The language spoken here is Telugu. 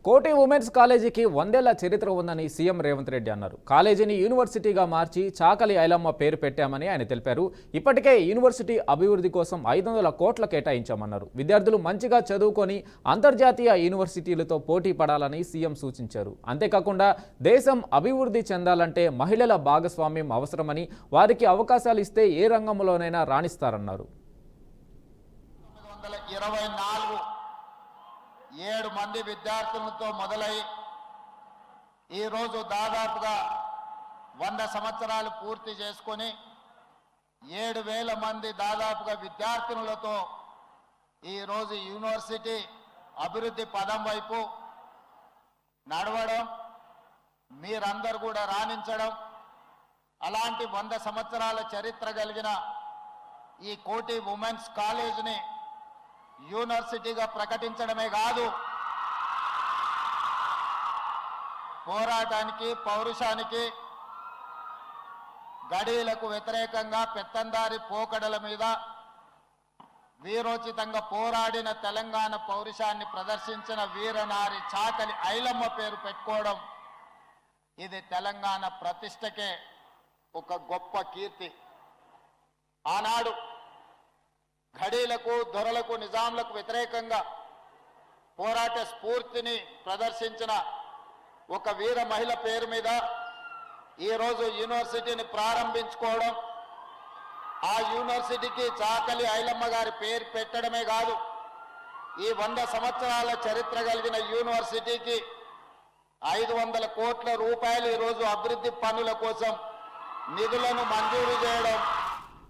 కోటి ఉమెన్స్ కాలేజీకి 100 ఏళ్ల చరిత్ర ఉందని సీఎం రేవంత్ రెడ్డి అన్నారు. కాలేజీని యూనివర్సిటీగా మార్చి చాకలి ఐలమ్మ పేరు పెట్టామని ఆయన తెలిపారు. ఇప్పటికే యూనివర్సిటీ అభివృద్ధి కోసం 500 కోట్ల కేటాయించామన్నారు. విద్యార్థులు మంచిగా చదువుకొని అంతర్జాతీయ యూనివర్సిటీలతో పోటీ పడాలని సీఎం సూచించారు. అంతేకాకుండా దేశం అభివృద్ధి చెందాలంటే మహిళల భాగస్వామ్యం అవసరమని, వారికి అవకాశాలు ఇస్తే ఏ రంగంలోనైనా రాణిస్తారన్నారు. 7 మంది విద్యార్థులతో మొదలై ఈరోజు దాదాపుగా 100 సంవత్సరాలు పూర్తి చేసుకొని 7,000 మంది దాదాపుగా విద్యార్థులతో ఈరోజు యూనివర్సిటీ అభివృద్ధి పదం వైపు నడవడం, మీరందరూ కూడా రాణించడం, అలాంటి 100 సంవత్సరాల చరిత్ర కలిగిన ఈ కోటి ఉమెన్స్ కాలేజీని యూనివర్సిటీగా ప్రకటించడమే కాదు, పోరాటానికి, పౌరుషానికి, గడీలకు వ్యతిరేకంగా పెత్తందారి పోకడల మీద వీరోచితంగా పోరాడిన తెలంగాణ పౌరుషాన్ని ప్రదర్శించిన వీరనారి చాకలి ఐలమ్మ పేరు పెట్టుకోవడం ఇది తెలంగాణ ప్రతిష్టకే ఒక గొప్ప కీర్తి. ఆనాడు ఘడీలకు, దొరలకు, నిజాంలకు వ్యతిరేకంగా పోరాట స్ఫూర్తిని ప్రదర్శించిన ఒక వీర మహిళ పేరు మీద ఈరోజు యూనివర్సిటీని ప్రారంభించుకోవడం, ఆ యూనివర్సిటీకి చాకలి ఐలమ్మ గారి పేరు పెట్టడమే కాదు, ఈ 100 సంవత్సరాల చరిత్ర కలిగిన యూనివర్సిటీకి 500 కోట్ల రూపాయలు ఈరోజు అభివృద్ధి పనుల కోసం నిధులను మంజూరు చేయడం